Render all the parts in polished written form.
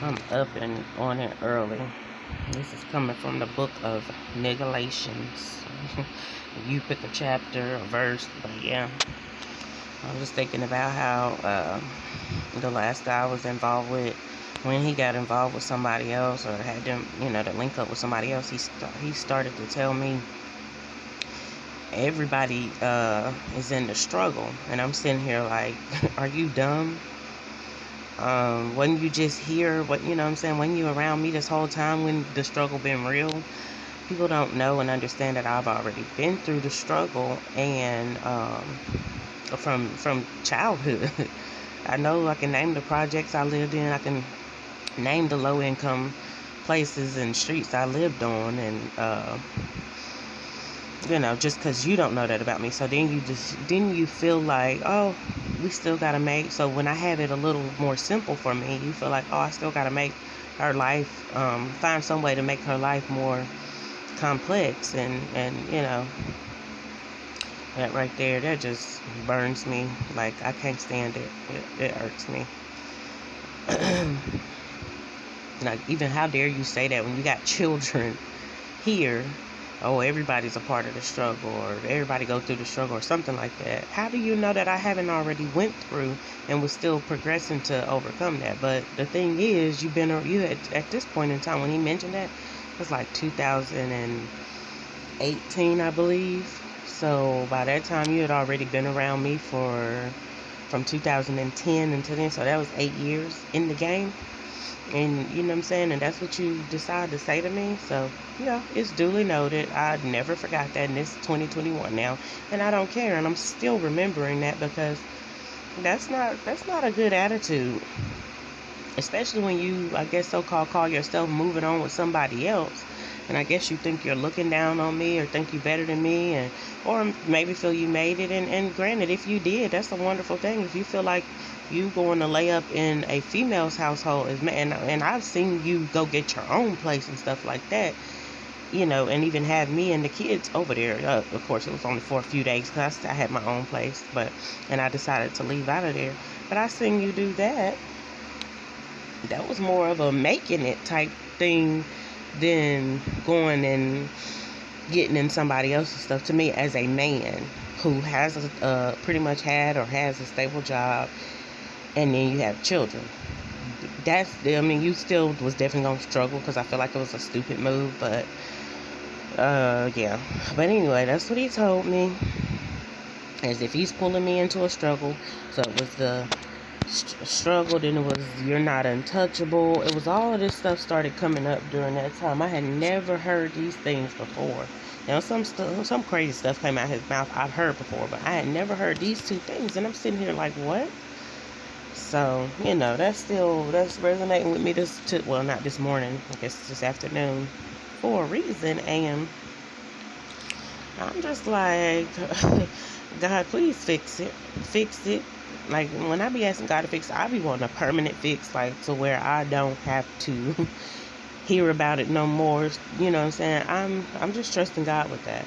I'm up and on it early. This is coming from the book of Galatians. You pick a chapter, a verse, but yeah. I was just thinking about how the last guy I was involved with, when he got involved with somebody else or had them, to link up with somebody else, he started to tell me everybody is in the struggle, and I'm sitting here like, are you dumb? When you just hear what I'm saying, when you around me this whole time, when the struggle been real, people don't know and understand that I've already been through the struggle, and from childhood. I know I can name the projects I lived in. I can name the low income places and streets I lived on, and just because you don't know that about me. So then you feel like, oh, we still gotta make. So when I have it a little more simple for me, you feel like, oh, I still gotta make her life, find some way to make her life more complex, and that right there, that just burns me. Like, I can't stand it. It hurts me. Like, even how dare you say that when you got children here? Oh, everybody's a part of the struggle, or everybody go through the struggle, or something like that. How do you know that I haven't already went through and was still progressing to overcome that? But the thing is, you had, at this point in time when he mentioned that, it was like 2018, I believe. So by that time, you had already been around me from 2010 until then. So that was 8 years in the game. And you know what I'm saying? And that's what you decide to say to me. So, it's duly noted. I never forgot that, and it's 2021 now. And I don't care. And I'm still remembering that, because that's not a good attitude. Especially when you, I guess, so-called call yourself moving on with somebody else. And I guess you think you're looking down on me, or think you're better than me, or maybe feel you made it. And granted, if you did, that's a wonderful thing. If you feel like you going to lay up in a female's household, and I've seen you go get your own place and stuff like that, and even have me and the kids over there. Of course, it was only for a few days because I had my own place, and I decided to leave out of there. But I seen you do that. That was more of a making it type thing than going and getting in somebody else's stuff. To me, as a man who has pretty much had or has a stable job, and then you have children, you still was definitely gonna struggle, because I feel like it was a stupid move. But yeah. But anyway, that's what he told me, as if he's pulling me into a struggle. So it was the struggle, then it was you're not untouchable. It was all of this stuff started coming up during that time. I had never heard these things before. Some crazy stuff came out of his mouth I've heard before, but I had never heard these two things, and I'm sitting here like, what? So that's resonating with me not this morning, I guess this afternoon, for a reason. And I'm just like, God, please fix it. Like, when I be asking God to fix it, I be wanting a permanent fix, like, to where I don't have to hear about it no more. You know what I'm saying? I'm just trusting God with that.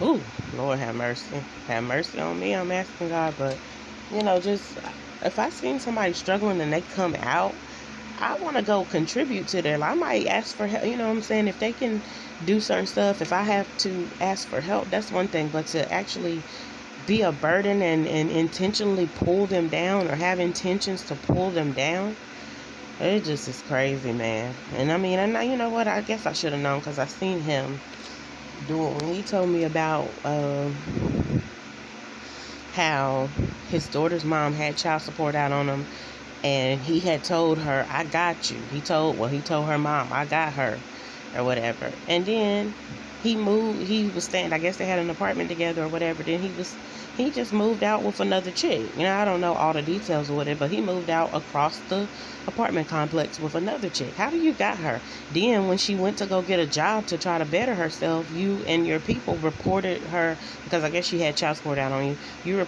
Ooh, Lord have mercy. Have mercy on me. I'm asking God, but just if I seen somebody struggling and they come out, I want to go contribute to their life. I might ask for help, you know what I'm saying? If they can do certain stuff, if I have to ask for help, that's one thing. But to actually be a burden and intentionally pull them down, or have intentions to pull them down, it just is crazy, man. And I mean, and you know what? I guess I should have known, because I seen him do it when he told me about how his daughter's mom had child support out on him, and he had told her, I got you. He told her mom, I got her, or whatever. And then he was staying, I guess they had an apartment together or whatever. Then he just moved out with another chick. I don't know all the details of it, but he moved out across the apartment complex with another chick. How do you got her? Then when she went to go get a job to try to better herself, you and your people reported her, because I guess she had child support out on you. You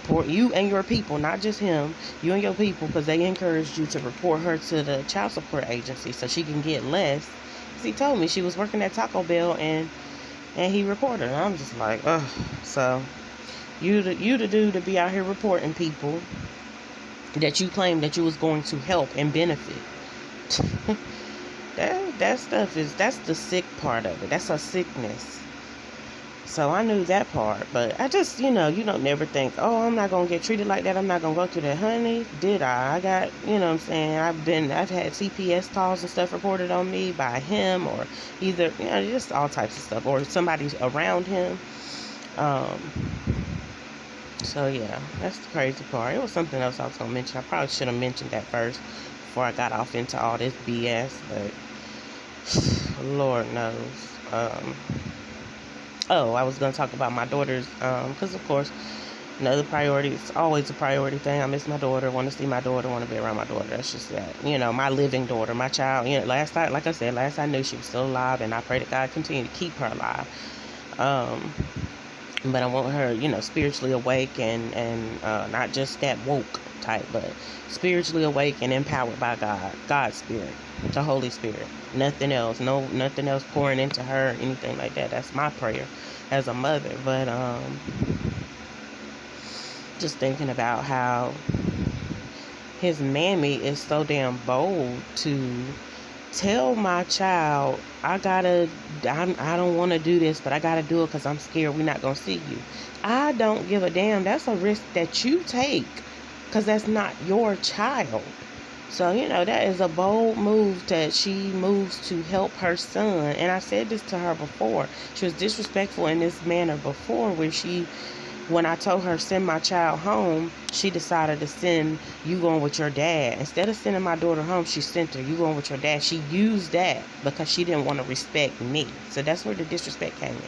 and your people, not just him, you and your people, because they encouraged you to report her to the child support agency so she can get less. Because he told me she was working at Taco Bell, and he reported her. I'm just like, ugh. So you the dude to be out here reporting people, that you claimed that you was going to help and benefit. That stuff that's the sick part of it. That's a sickness. So I knew that part, but I just, you don't never think, oh, I'm not gonna get treated like that. I'm not gonna go through that, honey. Did I got, what I'm saying, I've had CPS calls and stuff reported on me by him, or either, just all types of stuff, or somebody's around him. Um, so yeah, that's the crazy part. It was something else I was gonna mention. I probably should have mentioned that first before I got off into all this BS, but Lord knows. Oh, I was going to talk about my daughters, because of course, another priority, it's always a priority thing. I miss my daughter, want to see my daughter, want to be around my daughter. That's just that, my living daughter, my child. Like I said, last I knew she was still alive, and I pray that God continue to keep her alive. But I want her, spiritually awake and not just that woke type, but spiritually awake and empowered by God's Spirit, the Holy Spirit. Nothing else, nothing else pouring into her, anything like that. That's my prayer as a mother. But just thinking about how his mammy is so damn bold to tell my child, I don't want to do this, but I gotta do it because I'm scared we're not gonna see you. I don't give a damn. That's a risk that you take, because that's not your child. So, that is a bold move that she moves to help her son. And I said this to her before. She was disrespectful in this manner before, where when I told her send my child home, she decided to send you going with your dad. Instead of sending my daughter home, she sent her, you going with your dad. She used that because she didn't want to respect me. So that's where the disrespect came in.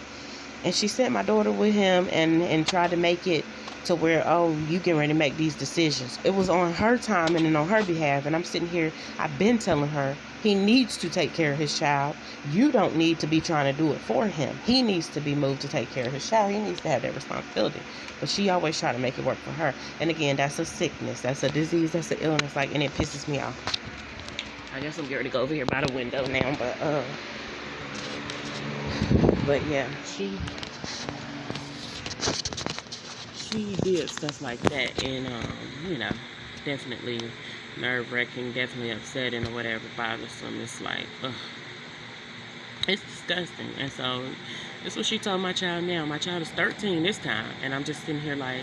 And she sent my daughter with him and tried to make it to where, oh, you getting ready to make these decisions. It was on her time and on her behalf. And I'm sitting here, I've been telling her, he needs to take care of his child. You don't need to be trying to do it for him. He needs to be moved to take care of his child. He needs to have that responsibility. But she always try to make it work for her. And again, that's a sickness. That's a disease. That's an illness. And it pisses me off. I guess I'm getting ready to go over here by the window now. But yeah, she did stuff like that, and definitely nerve-wracking, definitely upsetting or whatever, bothersome. It's like, ugh, it's disgusting. And so that's what she told my child now. My child is 13 this time, and I'm just sitting here like,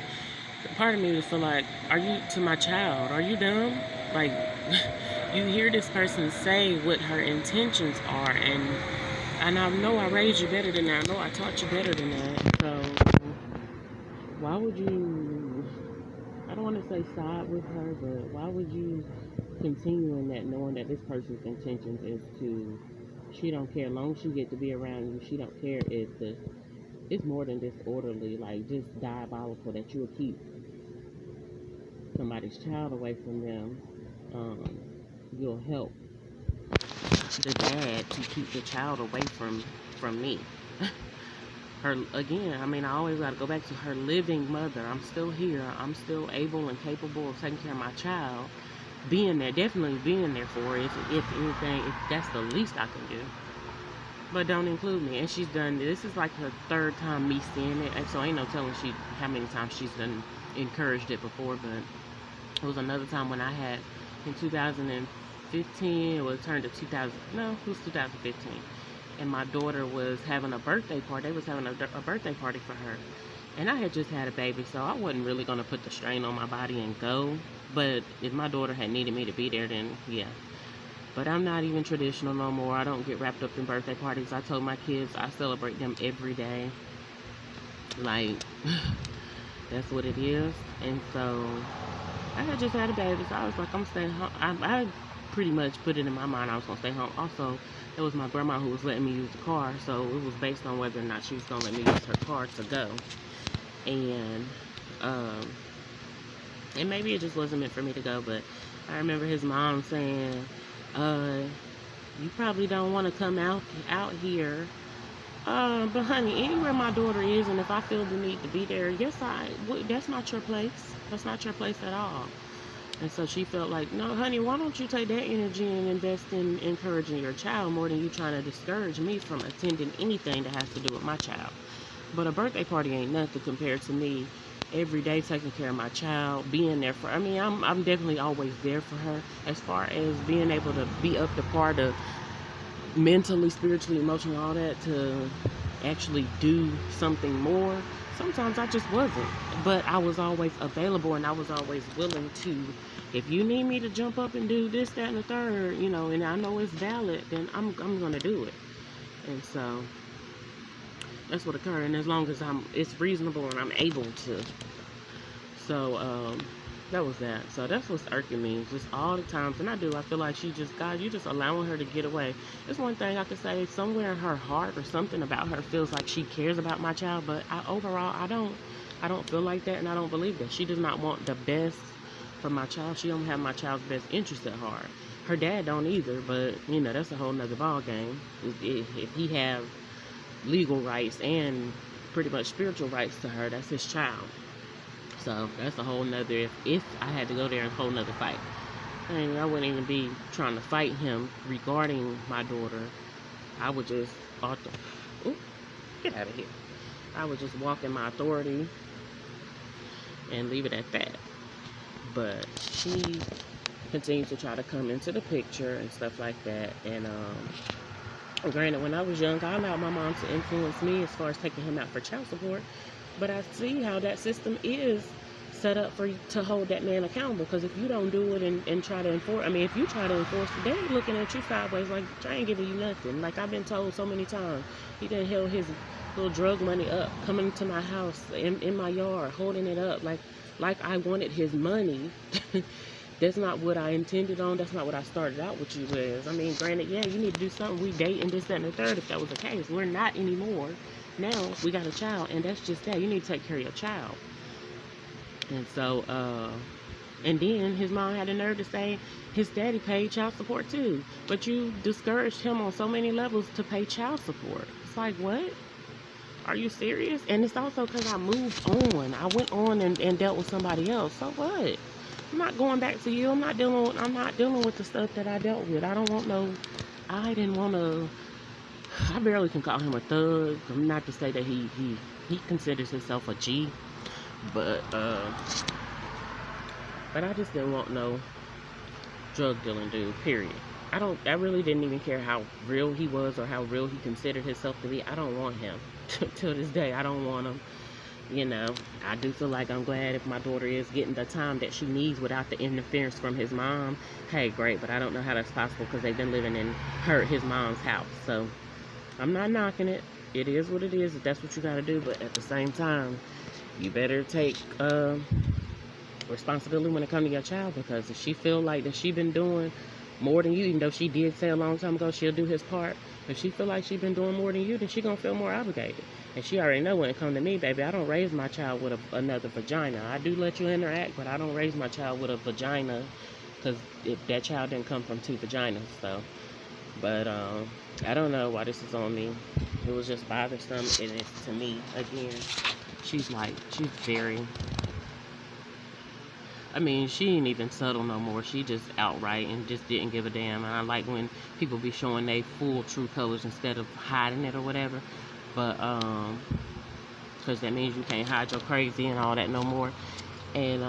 part of me would feel like, are you, to my child, are you dumb? Like, you hear this person say what her intentions are, and I know I raised you better than that. I know I taught you better than that. So why would you, I don't want to say side with her, but why would you continue in that, knowing that this person's intentions is to, she don't care, as long as she get to be around you, she don't care if it's more than disorderly, like just diabolical that you will keep somebody's child away from them. You'll help the dad to keep the child away from me. Her, again, I always got to go back to her living mother. I'm still here. I'm still able and capable of taking care of my child. Being there, definitely being there for her, if anything, if that's the least I can do. But don't include me. And she's done, this is like her third time me seeing it. And so ain't no telling how many times she's done encouraged it before. But it was another time when I had, in 2015, it was turned to 2015. And my daughter was having a birthday party. They was having a birthday party for her. And I had just had a baby, so I wasn't really going to put the strain on my body and go. But if my daughter had needed me to be there, then yeah. But I'm not even traditional no more. I don't get wrapped up in birthday parties. I told my kids I celebrate them every day. Like, that's what it is. And so I had just had a baby, so I was like, I'm staying home. I pretty much put it in my mind I was going to stay home. Also, it was my grandma who was letting me use the car, so it was based on whether or not she was going to let me use her car to go. And maybe it just wasn't meant for me to go, but I remember his mom saying, you probably don't want to come out here. But honey, anywhere my daughter is, and if I feel the need to be there, that's not your place. That's not your place at all. And so she felt like, no, honey, why don't you take that energy and invest in encouraging your child more than you trying to discourage me from attending anything that has to do with my child. But a birthday party ain't nothing compared to me every day taking care of my child, being there for, I mean, I'm definitely always there for her. As far as being able to be up to par to mentally, spiritually, emotionally, all that, to actually do something more, sometimes I just wasn't. But I was always available, and I was always willing to, if you need me to jump up and do this, that, and the third, you know, and I know it's valid, then I'm gonna do it. And so that's what occurred. And as long as it's reasonable and I'm able to. So that was that. So that's what's irking me, just all the times. And I feel like she just, God, you just allowing her to get away. It's one thing I could say, somewhere in her heart or something about her feels like she cares about my child, but overall I don't feel like that, and I don't believe that. She does not want the best for my child. She don't have my child's best interest at heart. Her dad don't either, but you know, that's a whole nother ball game. If he have legal rights and pretty much spiritual rights to her, that's his child. So that's a whole nother, if I had to go there, a whole nother fight. And I wouldn't even be trying to fight him regarding my daughter. I would just, get out of here. I would just walk in my authority and leave it at that. But she continues to try to come into the picture and stuff like that. And granted, when I was young, I allowed my mom to influence me as far as taking him out for child support. But I see how that system is set up to hold that man accountable. Because if you don't do it and try to enforce, I mean, if you try to enforce it, they're looking at you sideways like, I ain't giving you nothing. Like I've been told so many times, he done held his little drug money up, coming to my house, in my yard, holding it up like I wanted his money. That's not what I intended on. That's not what I started out with you with. I mean, granted, yeah, you need to do something. We date and this, that, and the third, if that was the case. We're not anymore. Now we got a child, and that's just that. You need to take care of your child. And so, and then his mom had the nerve to say his daddy paid child support too. But you discouraged him on so many levels to pay child support. It's like, what? Are you serious? And it's also because I moved on. I went on and dealt with somebody else. So what? I'm not going back to you. I'm not dealing with the stuff that I dealt with. I didn't want to. I barely can call him a thug. Not to say that he considers himself a G, but I just didn't want no drug dealing dude. Period. I really didn't even care how real he was or how real he considered himself to be. I don't want him. Till this day, I don't want him. You know, I do feel like I'm glad if my daughter is getting the time that she needs without the interference from his mom. Hey, great, but I don't know how that's possible because they've been living in his mom's house. So I'm not knocking it. It is what it is. If that's what you got to do. But at the same time, you better take responsibility when it comes to your child, because if she feel like that she been doing more than you, even though she did say a long time ago she'll do his part, if she feel like she been doing more than you, then she gonna feel more obligated. And she already know when it come to me, baby, I don't raise my child with another vagina. I do let you interact, but I don't raise my child with a vagina, because that child didn't come from two vaginas. So, but I don't know why this is on me. It was just bothersome, and it's, to me, again, she's very, I mean, she ain't even subtle no more. She just outright and just didn't give a damn. And I like when people be showing their full true colors instead of hiding it or whatever. But because that means you can't hide your crazy and all that no more. And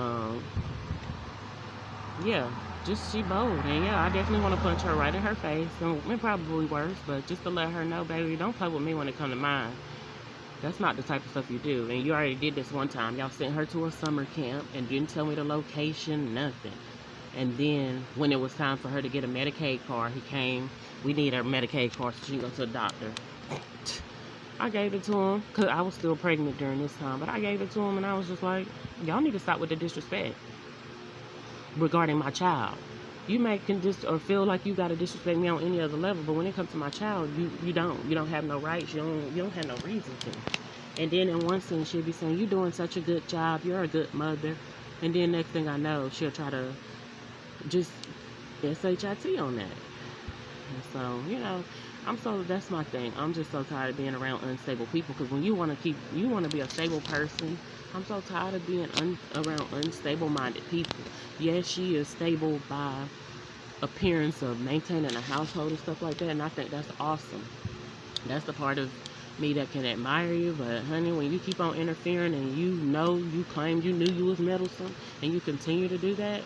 yeah, just she bold. And yeah, I definitely want to punch her right in her face, and probably worse. But just to let her know, baby, don't play with me when it comes to mine. That's not the type of stuff you do. And you already did this one time. Y'all sent her to a summer camp and didn't tell me the location, nothing. And then when it was time for her to get a Medicaid card, he came. We need her Medicaid card so she can go to the doctor. I gave it to him because I was still pregnant during this time. But I gave it to him, and I was just like, y'all need to stop with the disrespect regarding my child. You may or feel like you gotta disrespect me on any other level, but when it comes to my child, you don't. You don't have no rights. You don't have no reason to. And then in one sense, she'll be saying, "You're doing such a good job. You're a good mother." And then next thing I know, she'll try to just shit on that. And so, you know, that's my thing. I'm just so tired of being around unstable people, because when you want to be a stable person, I'm so tired of being around unstable-minded people. Yes, she is stable by appearance of maintaining a household and stuff like that, and I think that's awesome. That's the part of me that can admire you, but honey, when you keep on interfering and you claimed you knew you was meddlesome and you continue to do that,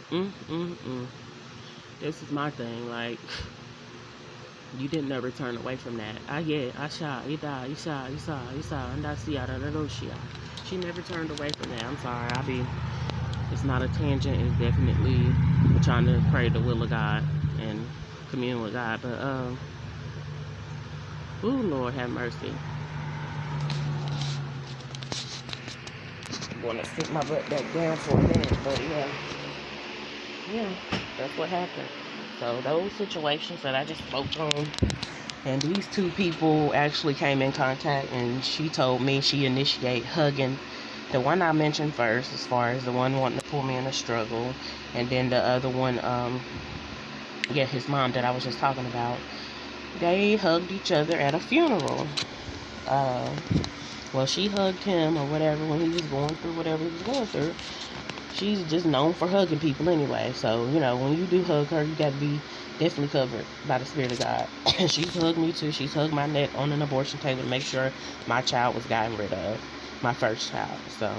this is my thing. Like, you didn't never turn away from that. She never turned away from that. I'm sorry. It's not a tangent. It's definitely trying to pray the will of God and commune with God. But, Lord have mercy. I'm gonna sit my butt back down for a minute, but yeah, that's what happened. So those situations that I just spoke on, and these two people actually came in contact, and she told me she initiated hugging the one I mentioned first, as far as the one wanting to pull me in a struggle, and then the other one, his mom that I was just talking about. They hugged each other at a funeral. Uh, well, she hugged him or whatever when he was going through whatever he was going through. She's just known for hugging people anyway. So, when you do hug her, you got to be definitely covered by the Spirit of God. She's hugged me too. She's hugged my neck on an abortion table to make sure my child was gotten rid of. My first child. So,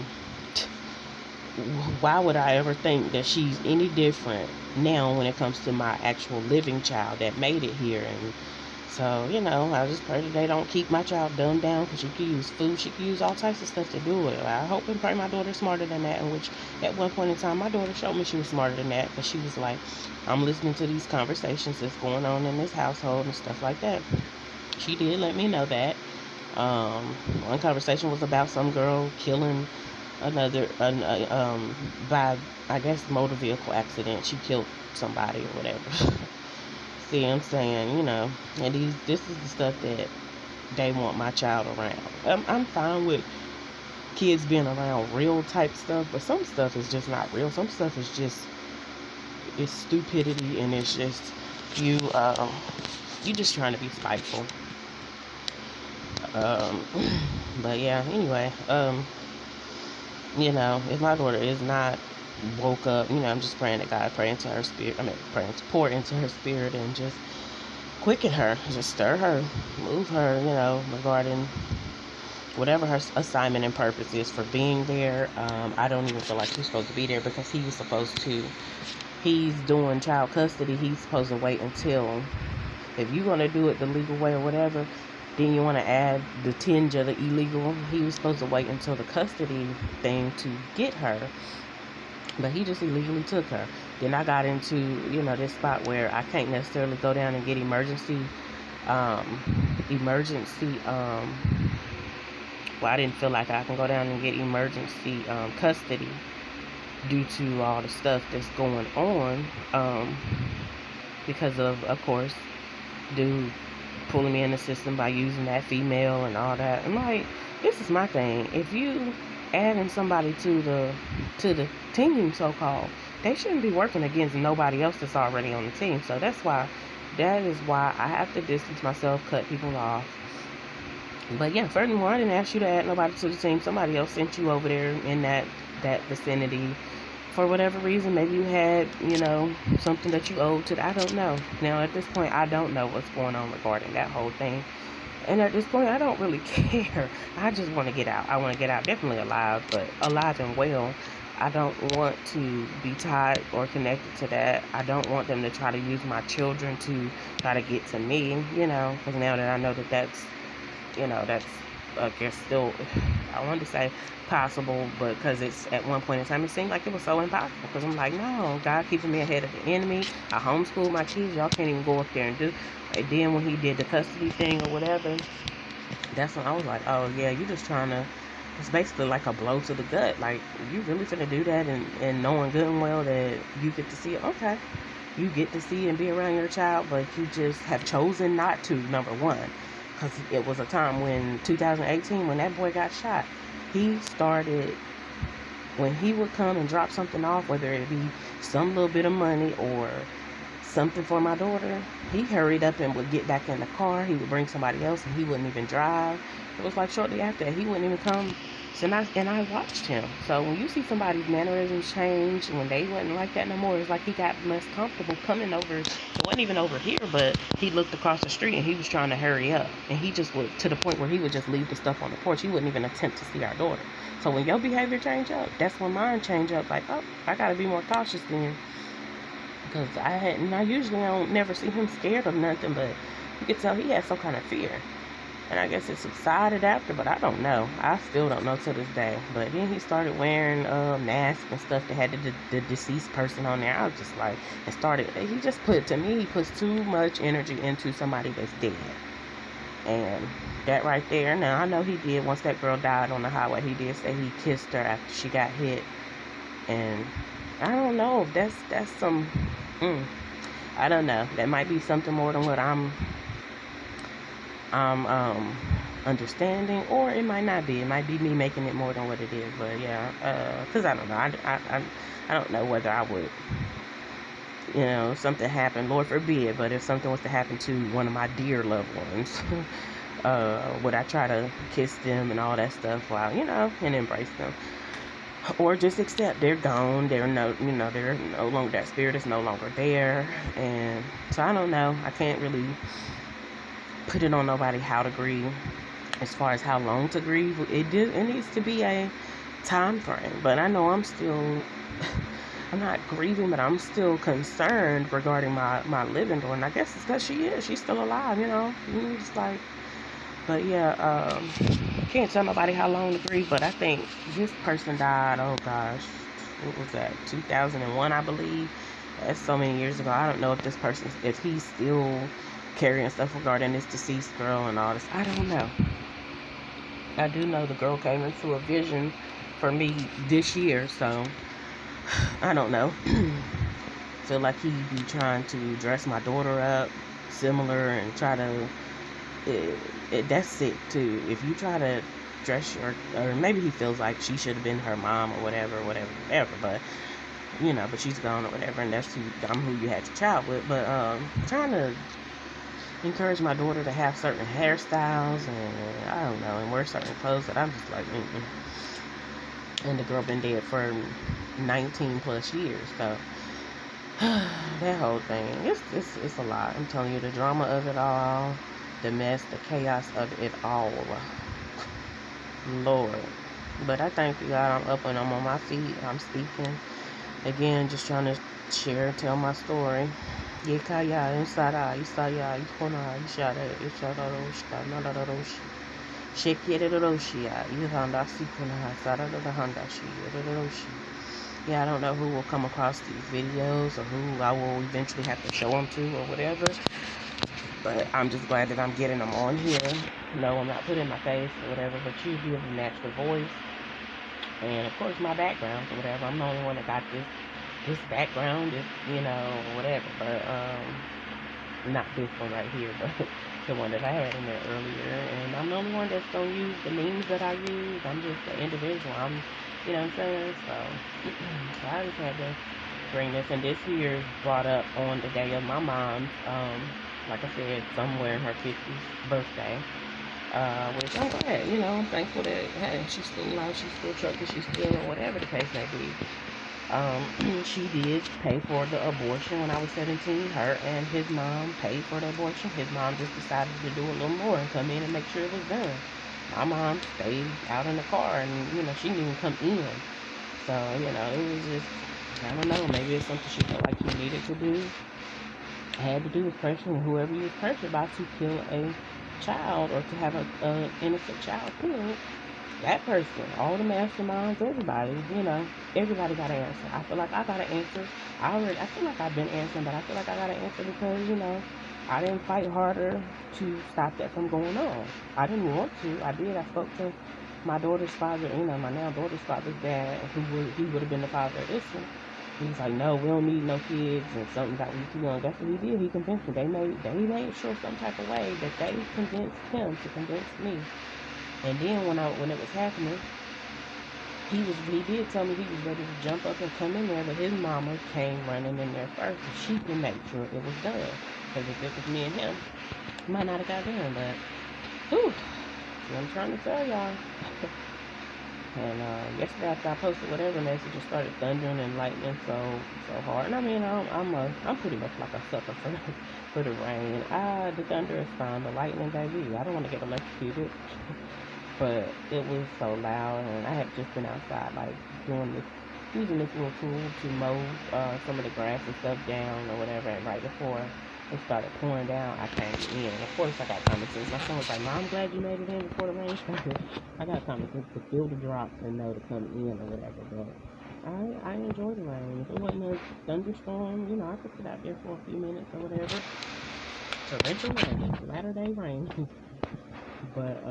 why would I ever think that she's any different now when it comes to my actual living child that made it here? And so, I just pray that they don't keep my child dumbed down, because she could use food, she could use all types of stuff to do it. I hope and pray my daughter's smarter than that, in which at one point in time my daughter showed me she was smarter than that, because she was like, I'm listening to these conversations that's going on in this household and stuff like that. She did let me know that. One conversation was about some girl killing another, by, I guess, motor vehicle accident. She killed somebody or whatever. See, I'm saying, and this is the stuff that they want my child around. I'm fine with kids being around real type stuff, but some stuff is just not real. Some stuff is just, it's stupidity, and it's just you just trying to be spiteful. But yeah, anyway, if my daughter is not woke up, I'm just praying that God praying to her spirit. Praying to pour into her spirit and just quicken her, just stir her, move her, regarding whatever her assignment and purpose is for being there. I don't even feel like she's supposed to be there, because he's doing child custody. He's supposed to wait until, if you're going to do it the legal way or whatever, then you want to add the tinge of the illegal. He was supposed to wait until the custody thing to get her, but he just illegally took her. Then I got into, this spot where I can't necessarily go down and get emergency, well, I didn't feel like I can go down and get emergency custody due to all the stuff that's going on, because of course, dude pulling me in the system by using that female and all that. I'm like, this is my thing. If you adding somebody to the team, so-called, they shouldn't be working against nobody else that's already on the team. So that is why I have to distance myself, cut people off. But yeah, furthermore, I didn't ask you to add nobody to the team. Somebody else sent you over there in that vicinity for whatever reason. Maybe you had, something that you owed to. I don't know. Now, at this point, I don't know what's going on regarding that whole thing. And at this point, I don't really care. I just want to get out. I want to get out, definitely alive, but alive and well. I don't want to be tied or connected to that. I don't want them to try to use my children to try to get to me, because now that I know that that's, I guess, still, I wanted to say possible, but because it's at one point in time, it seemed like it was so impossible, because I'm like, no, God keeping me ahead of the enemy. I homeschool my kids. Y'all can't even go up there and do. And then when he did the custody thing or whatever, that's when I was like, oh yeah, you just trying to, it's basically like a blow to the gut. Like, you really finna do that, and knowing good and well that you get to see it. Okay, you get to see and be around your child, but you just have chosen not to, number one. Because it was a time when 2018, when that boy got shot, he started, when he would come and drop something off, whether it be some little bit of money or something for my daughter, he hurried up and would get back in the car. He would bring somebody else, and he wouldn't even drive. It was like shortly after that, he wouldn't even come So and I watched him. So when you see somebody's mannerisms change, when they wasn't like that no more, it's like he got less comfortable coming over. It wasn't even over here, but he looked across the street and he was trying to hurry up. And he just would, to the point where he would just leave the stuff on the porch. He wouldn't even attempt to see our daughter. So when your behavior change up, that's when mine change up. Like, oh, I gotta be more cautious then. Because I usually don't never see him scared of nothing, but you could tell he had some kind of fear. And I guess it subsided after, but I don't know. I still don't know to this day. But then he started wearing masks and stuff that had the deceased person on there. I was just like, he just to me, he puts too much energy into somebody that's dead. And that right there, now I know he did, once that girl died on the highway, he did say he kissed her after she got hit. And I don't know if that's some, I don't know. That might be something more than what I'm understanding, or it might not be. It might be me making it more than what it is. But yeah, because I don't know. I don't know whether I would, something happen, Lord forbid, but if something was to happen to one of my dear loved ones, would I try to kiss them and all that stuff while, and embrace them? Or just accept they're gone, they're they're no longer, that spirit is no longer there. And so I don't know. I can't really put it on nobody how to grieve. As far as how long to grieve, it needs to be a time frame. But I know I'm I'm not grieving, but I'm still concerned regarding my living daughter. And I guess it's because she's still alive, It's like, but yeah, can't tell nobody how long to grieve. But I think this person died, oh gosh, what was that, 2001, I believe. That's so many years ago. I don't know if he's still carrying stuff regarding this deceased girl and all this. I don't know. I do know the girl came into a vision for me this year, so I don't know. Feel like he be trying to dress my daughter up similar and try to, that's sick too. If you try to dress or maybe he feels like she should have been her mom or whatever, but but she's gone or whatever, and that's who you had your child with. But trying to encourage my daughter to have certain hairstyles and I don't know, and wear certain clothes that I'm just like, And the girl been dead for 19 plus years, so that whole thing, it's a lot. I'm telling you, the drama of it all, the mess, the chaos of it all, Lord. But I thank you, God, I'm up and I'm on my feet. I'm speaking again, just trying to tell my story. Yekaya, Insara, Isaya, Ikona, Ishara, Ishara, Nada Roshi, Shekere Roshia, Ihanda Sikuna, Sara the Handashi, Roshi. Yeah, I don't know who will come across these videos or who I will eventually have to show them to or whatever. But I'm just glad that I'm getting them on here. No, I'm not putting my face or whatever, but you give a natural voice. And of course my background or whatever. I'm the only one that got this background, whatever. But not this one right here, but the one that I had in there earlier. And I'm the only one that's gonna use the memes that I use. I'm just an individual. You know what I'm saying? So I just had to bring this. And this here is brought up on the day of my mom's, like I said, somewhere in her 50th birthday. Which I'm glad, I'm thankful that, hey, she's still alive, she's still trucking, she's still, or whatever the case may be. She did pay for the abortion when I was 17. Her and his mom paid for the abortion. His mom just decided to do a little more and come in and make sure it was done. My mom stayed out in the car and, she didn't even come in. So, it was just, I don't know, maybe it's something she felt like she needed to do. Had to do with pressure, and whoever you was pressured by to kill a child or to have a innocent child killed, that person, all the masterminds, everybody, everybody got an answer. I feel like I got an answer. I feel like I've been answering, but I feel like I got an answer because, I didn't fight harder to stop that from going on. I didn't want to. I did. I spoke to my daughter's father, my now daughter's father's dad, he would have been the father of this one. He was like, no, we don't need no kids and something about we too young. That's what he did. He convinced me. They made sure some type of way that they convinced him to convince me. And then when it was happening, he did tell me he was ready to jump up and come in there, but his mama came running in there first and she could make sure it was done. Because if it was me and him, it might not have got done, but whew, I'm trying to tell y'all. And yesterday after I posted whatever message, it started thundering and lightning so hard. And I mean, I'm pretty much like a sucker for for the rain. The thunder is fine, but lightning, baby, I don't want to get electrocuted. But it was so loud, and I had just been outside, like doing this, using this little tool to mow some of the grass and stuff down or whatever. And right before it started pouring down, I came in. And of course, I got common sense. My son was like, "Mom, I'm glad you made it in before the rain started." I got common sense to feel the drops and know to come in or whatever. But I enjoy the rain. If it wasn't a thunderstorm, I could sit out there for a few minutes or whatever. Torrential rain, latter day rain. But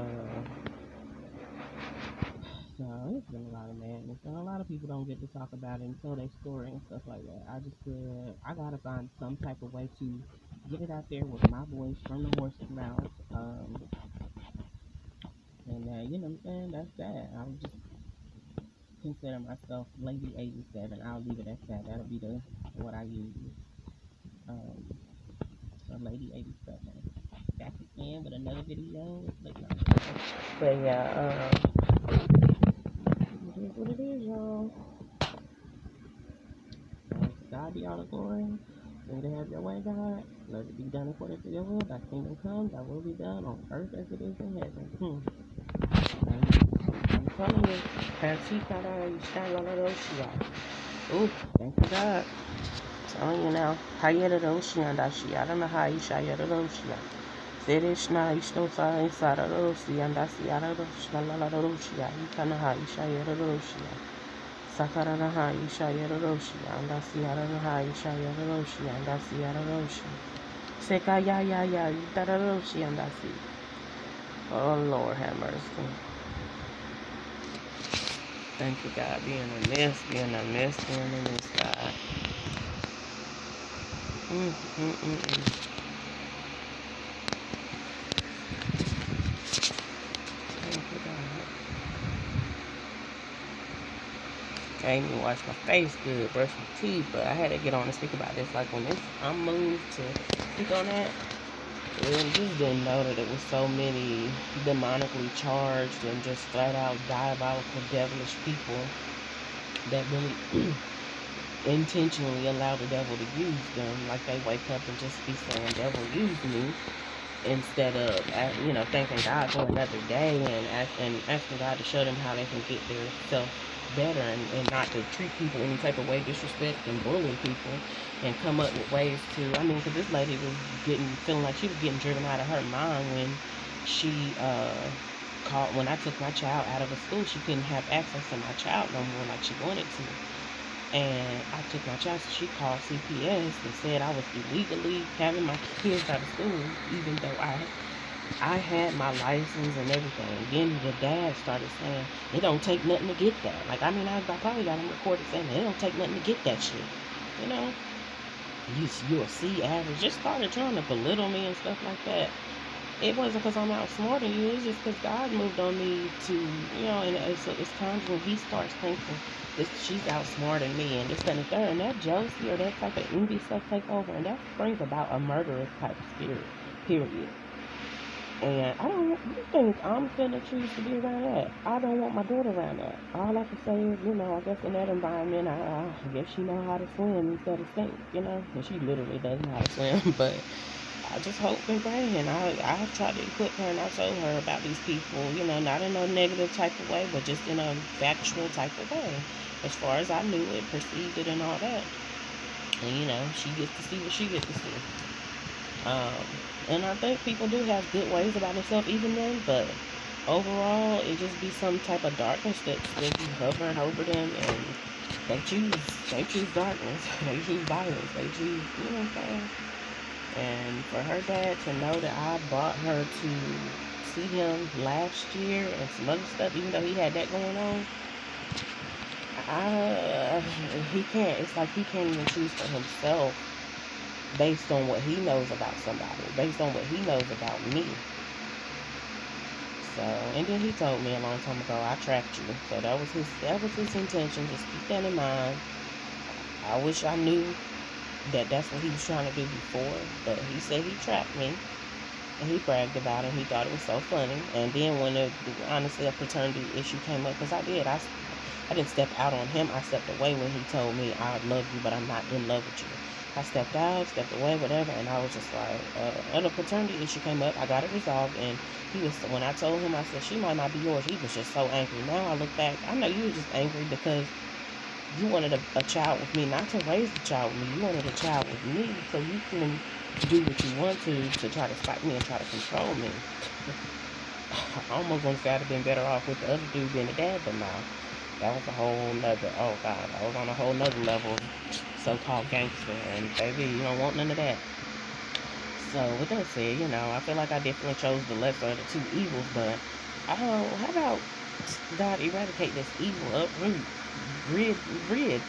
so it's been a lot of madness, and a lot of people don't get to talk about it and tell their story and stuff like that. I just said I gotta find some type of way to get it out there with my voice from the horse's mouth. And you know what I'm saying? That's that. I would just consider myself Lady 87. I'll leave it at that. That'll be the what I use. Um, so Lady 87. Back again with another video. But yeah, it is what it is, y'all. God be all the glory. May they have your way, God. Let it be done according to your will. Thy kingdom come, thy will be done on earth as it is in heaven. I'm telling you, ooh, thank you, God. I'm telling you now. I don't know how you shaya. Serishna Ishnosa Sararosi and Asiararoshna Lalaroshia, Ikanaha Ishaya. Sakaranaha Ishayararoshi, and Asiaranaha Ishayararoshi, and Asiararoshi. Sekaya, Itararoshi, and Asi. Oh Lord, have mercy. Thank you, God, being a mess, God. Thank you, God. I ain't even wash my face good, brush my teeth, but I had to get on and speak about this. Like when I'm moved to speak on that, and just didn't know that it was so many demonically charged and just flat out diabolical, devilish people that really intentionally allow the devil to use them. Like they wake up and just be saying, "Devil, use me," instead of thanking God for another day and asking God to show them how they can get their self better and not to treat people any type of way, disrespect and bully people, and come up with ways to. I mean, because this lady was feeling like she was getting driven out of her mind when she called when I took my child out of a school. She couldn't have access to my child no more like she wanted to. And I took my child, so she called CPS and said I was illegally having my kids out of school, even though I had my license and everything. Then the dad started saying, it don't take nothing to get that. Like, I mean, I probably got him recorded saying, it don't take nothing to get that shit. You know? You'll see average. Just started trying to belittle me and stuff like that. It wasn't because I'm outsmarting you. It's just because God moved on me to, and it's times when he starts thinking that she's outsmarting me and this, that, and the third. And that jealousy or that type of envy stuff take over. And that brings about a murderous type of spirit, period. And I don't, you think I'm finna choose to be around that? I don't want my daughter around that. All I can say is, I guess in that environment, I guess she know how to swim instead of sink, And she literally doesn't know how to swim, but I just hope and pray, and I tried to equip her, and I told her about these people, not in a negative type of way, but just in a factual type of way. As far as I knew it, perceived it, and all that. And, she gets to see what she gets to see. And I think people do have good ways about themselves even then, but overall, it just be some type of darkness that's hovering over them, and they choose darkness, they choose violence, they choose, what I'm saying? And for her dad to know that I brought her to see him last year and some other stuff, even though he had that going on, he can't. It's like he can't even choose for himself based on what he knows about somebody, based on what he knows about me. So, and then he told me a long time ago, I trapped you. So that was his intention. Just keep that in mind. I wish I knew that that's what he was trying to do before, but he said he trapped me. And he bragged about it. He thought it was so funny. And then when honestly a paternity issue came up, because I didn't step out on him. I stepped away when he told me I love you, but I'm not in love with you. I stepped out, stepped away, whatever, and I was just like, and a paternity issue came up. I got it resolved, and when I told him, I said, she might not be yours. He was just so angry. Now I look back, I know you were just angry because you wanted a child with me, not to raise the child with me. You wanted a child with me so you can do what you want to try to spite me and try to control me. I almost want to say I'd have been better off with the other dude being the dad, but nah. That was a whole nother, oh God, I was on a whole nother level, so-called gangster, and baby, you don't want none of that. So with that said, I feel like I definitely chose the lesser of the two evils, but how about God eradicate this evil, uproot,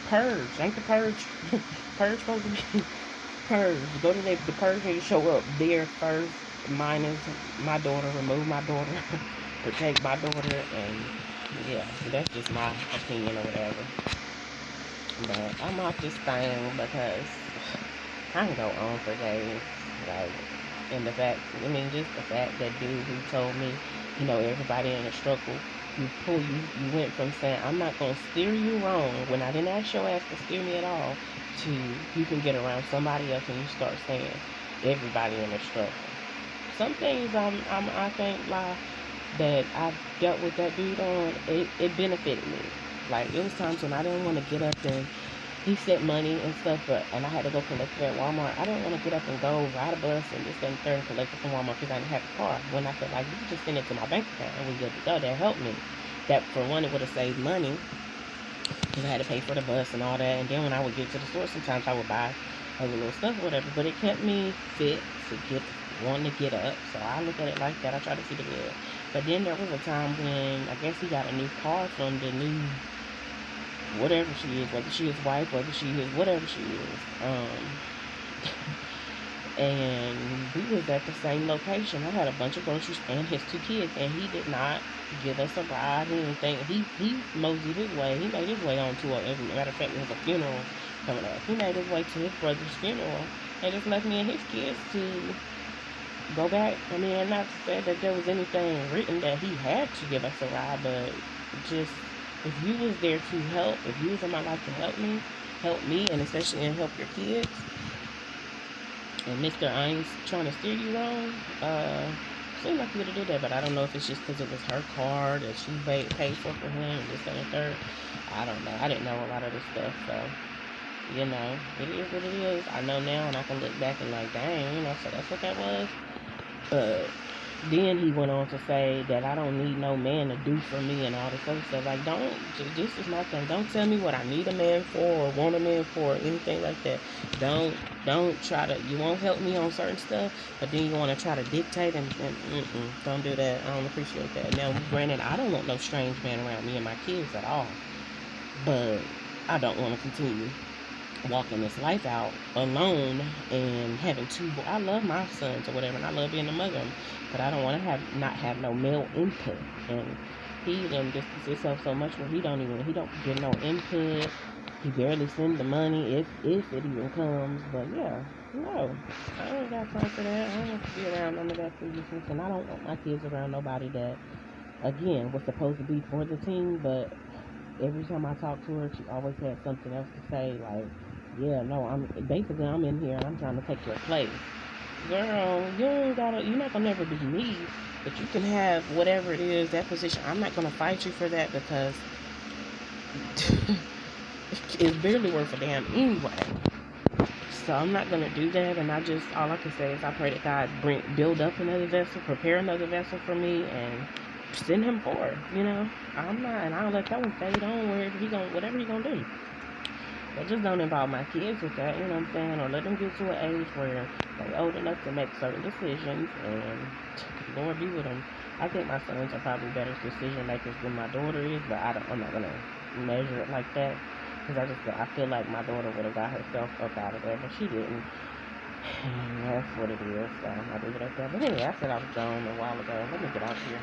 purge, ain't the purge, purge supposed to be, purge, go to the purge need to show up there first, minus my daughter, remove my daughter, protect my daughter, and yeah, that's just my opinion or whatever. But I'm off this thing because I can go on for days. Like, and just the fact that dude who told me, everybody in a struggle, you went from saying, I'm not going to steer you wrong when I didn't ask your ass to steer me at all, to you can get around somebody else and you start saying, everybody in a struggle. Some things I can't lie that I dealt with that dude on, it benefited me. Like, it was times when I didn't want to get up and he sent money and stuff, and I had to go collect it at Walmart. I didn't want to get up and go ride a bus and this and third and collect it from Walmart because I didn't have a car. When I felt like you just send it to my bank account and we good to go, that helped me. That for one, it would have saved money because I had to pay for the bus and all that. And then when I would get to the store, sometimes I would buy other little stuff or whatever. But it kept me fit to wanting to get up. So I look at it like that. I try to see the good. But then there was a time when I guess he got a new car from the new whatever she is, whether she is white, whether she is whatever she is. And we was at the same location. I had a bunch of groceries and his two kids, and he did not give us a ride or anything. He moseyed his way. He made his way on to as a matter of fact, it was a funeral coming up. He made his way to his brother's funeral and just left me and his kids to go back. I mean, not to say that there was anything written that he had to give us a ride, but just if you was there to help, if you was in my life to help me, and especially and help your kids. And Mr. I ain't trying to steer you wrong. Seemed like he would have did that, but I don't know if it's just because it was her car that she paid for him, and this and the third. I don't know. I didn't know a lot of this stuff, so it is what it is. I know now, and I can look back and like, dang, so that's what that was. But then he went on to say that I don't need no man to do for me and all this other stuff. Like, this is my thing. Don't tell me what I need a man for or want a man for or anything like that. Don't try to, you won't help me on certain stuff, but then you want to try to dictate and don't do that. I don't appreciate that. Now, granted, I don't want no strange man around me and my kids at all, but I don't want to continue walking this life out alone and having I love my sons or whatever, and I love being a mother, but I don't want to not have no male input. And he done distance himself so much where he don't get no input. He barely send the money if it even comes. But yeah, no, I don't got time for that. I don't want to be around none of that foolishness, and I don't want my kids around nobody that, again, was supposed to be for the team, but every time I talk to her, she always had something else to say, like, yeah, no, I'm in here and I'm trying to take your place. Girl, you're not gonna never be me, but you can have whatever it is, that position. I'm not gonna fight you for that because it's barely worth a damn anyway. So I'm not gonna do that, and all I can say is I pray that God build up another vessel, prepare another vessel for me, and send him forward. I'm not, and I'll let that one fade on whatever he gonna do. But just don't involve my kids with that, you know what I'm saying? Or let them get to an age where they're old enough to make certain decisions, and Lord be with them. I think my sons are probably better decision makers than my daughter is, but I'm not gonna measure it like that, because I feel like my daughter would have got herself up out of there, but she didn't. And that's what it is, so I'll leave it at that. But anyway, I said I was gone a while ago. Let me get out here.